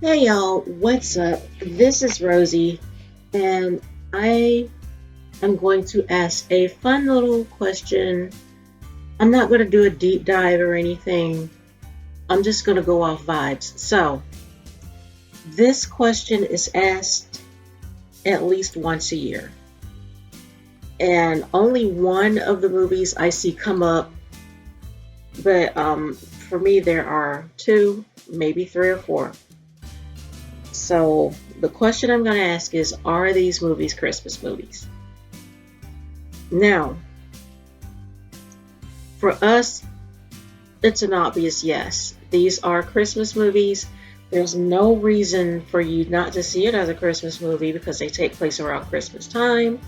Hey y'all, what's up? This is Rosie, and I am going to ask a fun little question. I'm not going to do a deep dive or anything, I'm just going to go off vibes. So, this question is asked at least once a year, and only one of the movies I see come up, but for me, there are two, maybe three or four. So, the question I'm going to ask is, are these movies Christmas movies? Now, for us, it's an obvious yes. These are Christmas movies. There's no reason for you not to see it as a Christmas movie because they take place around Christmas time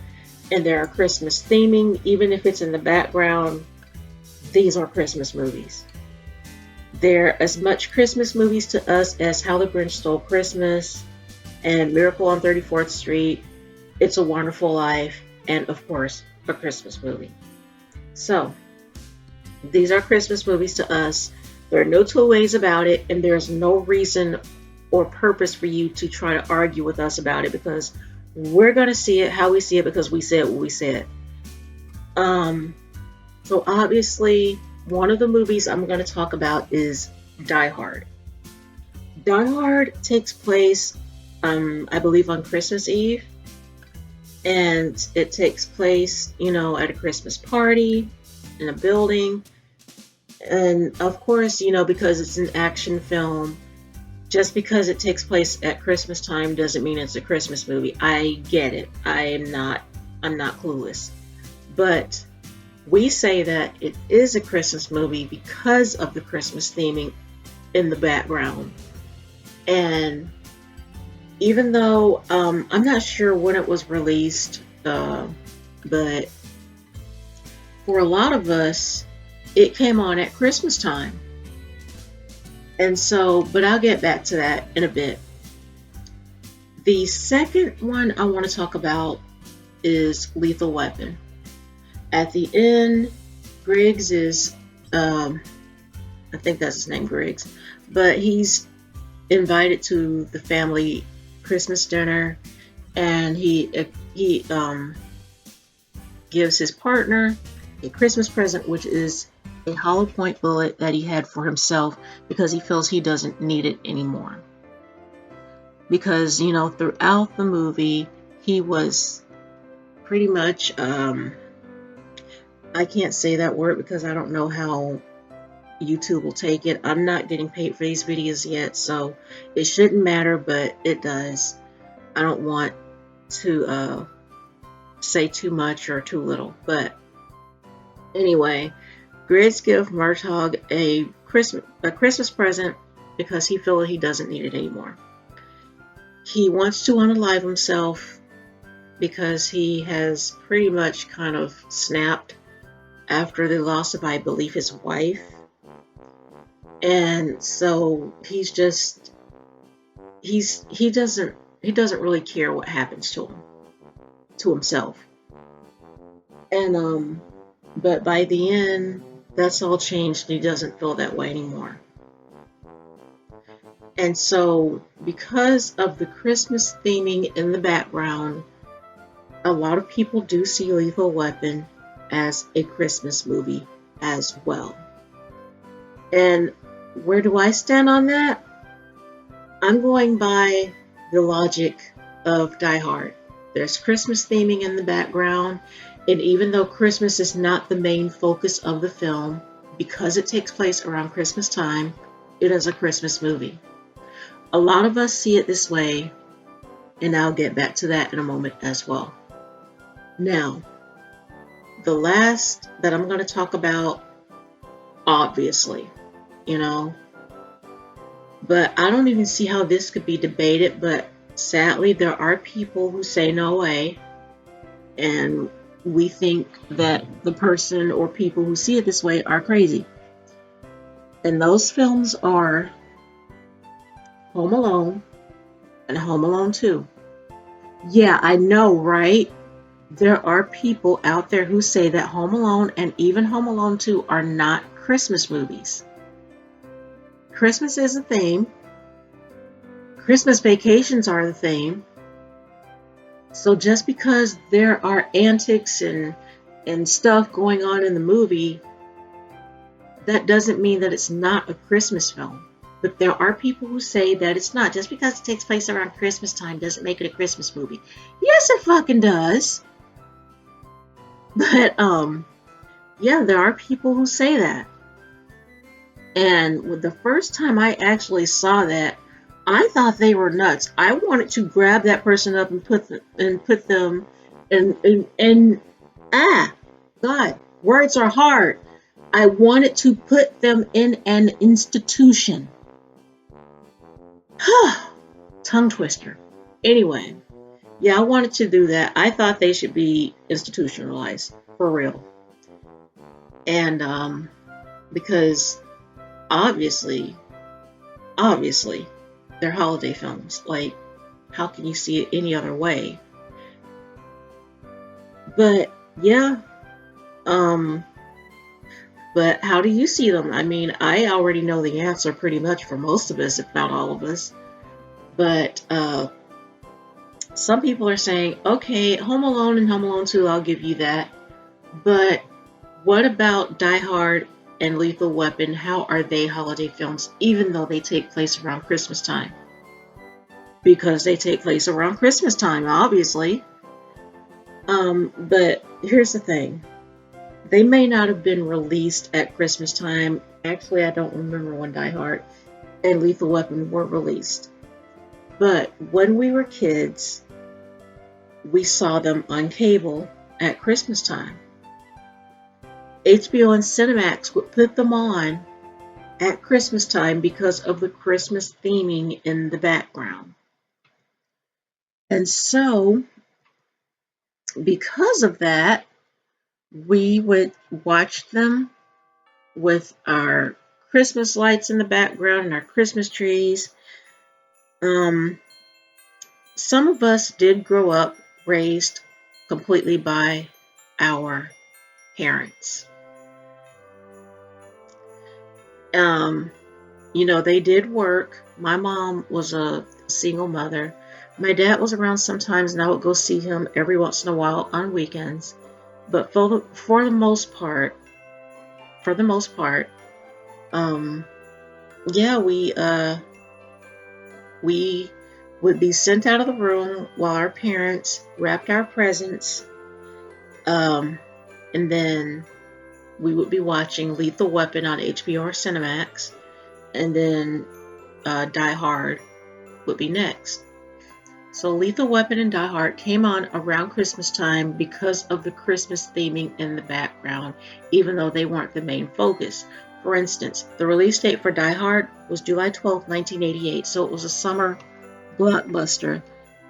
and there are Christmas theming. Even if it's in the background, these are Christmas movies. They're as much Christmas movies to us as How the Grinch Stole Christmas and Miracle on 34th Street, It's a Wonderful Life, and of course, a Christmas movie. So, these are Christmas movies to us. There are no two ways about it, and there's no reason or purpose for you to try to argue with us about it because we're going to see it how we see it because we said what we said. So obviously, one of the movies I'm going to talk about is Die Hard. Die Hard takes place, I believe, on Christmas Eve, and it takes place, at a Christmas party in a building. And of course, because it's an action film, just because it takes place at Christmas time doesn't mean it's a Christmas movie. I get it. I'm not clueless. But we say that it is a Christmas movie because of the Christmas theming in the background. And even though I'm not sure when it was released, but for a lot of us, it came on at Christmas time. And so, but I'll get back to that in a bit. The second one I want to talk about is Lethal Weapon. At the end, Griggs is, I think that's his name, Griggs, but he's invited to the family Christmas dinner, and he gives his partner a Christmas present, which is a hollow point bullet that he had for himself because he feels he doesn't need it anymore. Because, throughout the movie, he was pretty much, I can't say that word because I don't know how YouTube will take it. I'm not getting paid for these videos yet, so it shouldn't matter, but it does. I don't want to say too much or too little, but anyway, Griggs gives Murtaugh a Christmas present because he feels he doesn't need it anymore. He wants to unalive himself because he has pretty much kind of snapped after the loss of, I believe, his wife. And so he doesn't really care what happens to him, to himself. And but by the end, that's all changed and he doesn't feel that way anymore. And so because of the Christmas theming in the background, a lot of people do see Lethal Weapon as a Christmas movie as well. And where do I stand on that? I'm going by the logic of Die Hard. There's Christmas theming in the background, and even though Christmas is not the main focus of the film, because it takes place around Christmas time, it is a Christmas movie. A lot of us see it this way, and I'll get back to that in a moment as well. Now, the last that I'm going to talk about, obviously, but I don't even see how this could be debated, but sadly, there are people who say no way, and we think that the person or people who see it this way are crazy. And those films are Home Alone and Home Alone 2. Yeah, I know, right? There are people out there who say that Home Alone and even Home Alone 2 are not Christmas movies. Christmas is a theme. Christmas vacations are the theme. So just because there are antics and stuff going on in the movie, that doesn't mean that it's not a Christmas film. But there are people who say that it's not. Just because it takes place around Christmas time doesn't make it a Christmas movie. Yes, it fucking does. But yeah, there are people who say that. And the first time I actually saw that, I thought they were nuts. I wanted to grab that person up and put them and God, words are hard. I wanted to put them in an institution. Tongue twister. Anyway, yeah, I wanted to do that. I thought they should be institutionalized for real. And because obviously they're holiday films. Like, how can you see it any other way? But yeah, but how do you see them? I mean, I already know the answer pretty much for most of us, if not all of us. But some people are saying, okay, Home Alone and Home Alone 2, I'll give you that. But what about Die Hard and Lethal Weapon? How are they holiday films, even though they take place around Christmas time? Because they take place around Christmas time, obviously. But here's the thing. They may not have been released at Christmas time. Actually, I don't remember when Die Hard and Lethal Weapon were released. But when we were kids, we saw them on cable at Christmas time. HBO and Cinemax would put them on at Christmas time because of the Christmas theming in the background. And so, because of that, we would watch them with our Christmas lights in the background and our Christmas trees. Some of us did grow up raised completely by our parents. You know, they did work. My mom was a single mother. My dad was around sometimes, and I would go see him every once in a while on weekends. But for the most part, yeah, we would be sent out of the room while our parents wrapped our presents, and then we would be watching Lethal Weapon on HBO or Cinemax, and then Die Hard would be next. So Lethal Weapon and Die Hard came on around Christmas time because of the Christmas theming in the background, even though they weren't the main focus. For instance, the release date for Die Hard was July 12, 1988, so it was a summer blockbuster.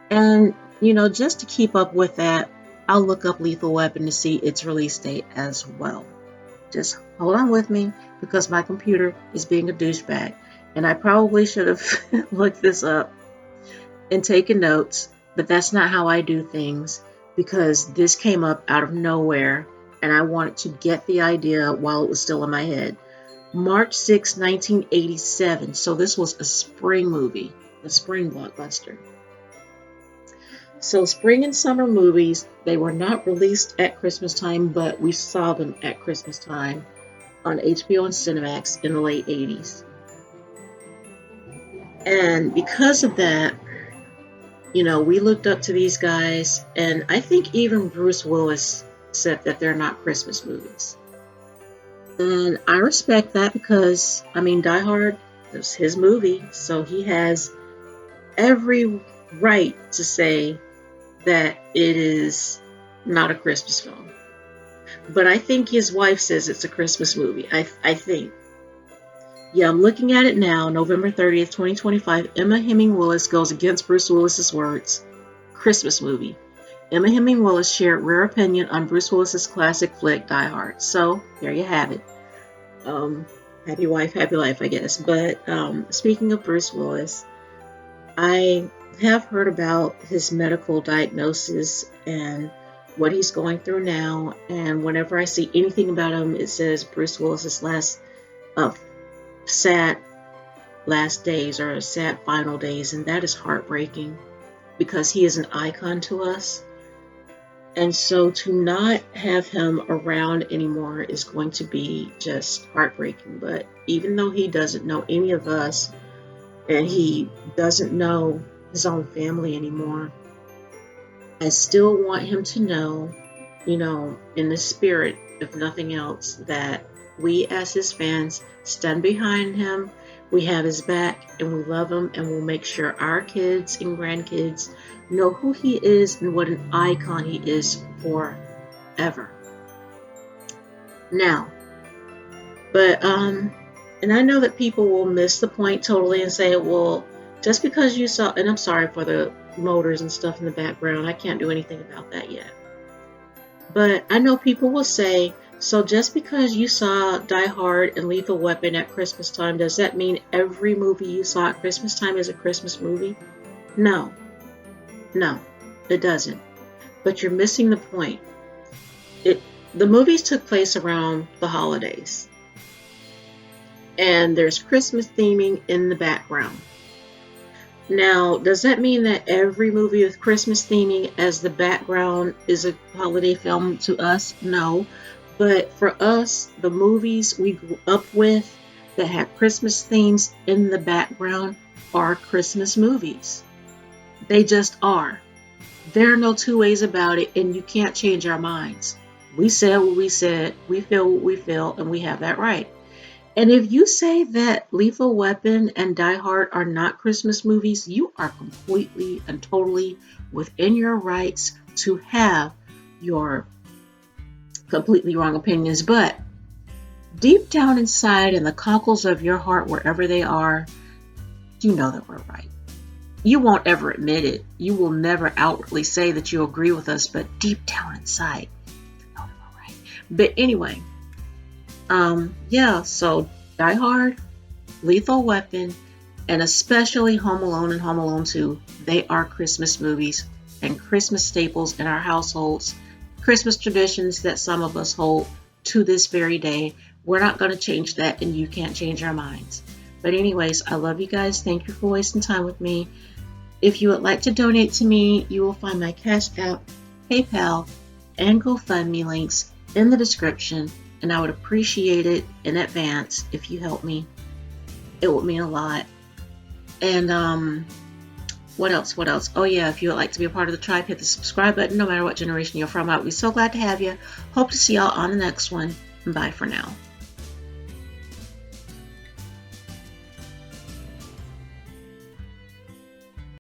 And, you know, just to keep up with that, I'll look up Lethal Weapon to see its release date as well. Just hold on with me because my computer is being a douchebag. And I probably should have looked this up and taken notes, but that's not how I do things because this came up out of nowhere and I wanted to get the idea while it was still in my head. March 6, 1987. So this was a spring movie, a spring blockbuster. So spring and summer movies, they were not released at Christmas time, but we saw them at Christmas time on HBO and Cinemax in the late 80s. And because of that, you know, we looked up to these guys, and I think even Bruce Willis said that they're not Christmas movies. And I respect that because, I mean, Die Hard is his movie, so he has every right to say that it is not a Christmas film. But I think his wife says it's a Christmas movie. I think. Yeah, I'm looking at it now, November 30th, 2025. Emma Hemming Willis goes against Bruce Willis's words. Christmas movie. Emma Hemming Willis shared rare opinion on Bruce Willis's classic flick, Die Hard. So, there you have it. Happy wife, happy life, I guess. But speaking of Bruce Willis, I have heard about his medical diagnosis and what he's going through now. And whenever I see anything about him, it says Bruce Willis's last sad last days or sad final days, and that is heartbreaking because he is an icon to us. And so to not have him around anymore is going to be just heartbreaking. But even though he doesn't know any of us and he doesn't know his own family anymore, I still want him to know, in the spirit, if nothing else, that we as his fans stand behind him, we have his back, and we love him, and we'll make sure our kids and grandkids know who he is and what an icon he is forever. Now, but and I know that people will miss the point totally and say, well, just because you saw, and I'm sorry for the motors and stuff in the background, I can't do anything about that yet. But I know people will say, so just because you saw Die Hard and Lethal Weapon at Christmas time, does that mean every movie you saw at Christmas time is a Christmas movie? No, it doesn't. But you're missing the point. The movies took place around the holidays. And there's Christmas theming in the background. Now, does that mean that every movie with Christmas theming as the background is a holiday film to us? No. But for us, the movies we grew up with that have Christmas themes in the background are Christmas movies. They just are. There are no two ways about it, and you can't change our minds. We said what we said, we feel what we feel, and we have that right. And if you say that Lethal Weapon and Die Hard are not Christmas movies, you are completely and totally within your rights to have your completely wrong opinions. But deep down inside in the cockles of your heart, wherever they are, you know that we're right. You won't ever admit it. You will never outwardly say that you agree with us, but deep down inside, you know that we're right. But anyway, so Die Hard, Lethal Weapon, and especially Home Alone and Home Alone 2, they are Christmas movies and Christmas staples in our households, Christmas traditions that some of us hold to this very day. We're not going to change that, and you can't change our minds. But anyways, I love you guys. Thank you for wasting time with me. If you would like to donate to me, you will find my Cash App, PayPal, and GoFundMe links in the description. And I would appreciate it in advance if you help me. It would mean a lot. And what else? Oh yeah, if you would like to be a part of the tribe, hit the subscribe button no matter what generation you're from. I would be so glad to have you. Hope to see y'all on the next one. Bye for now.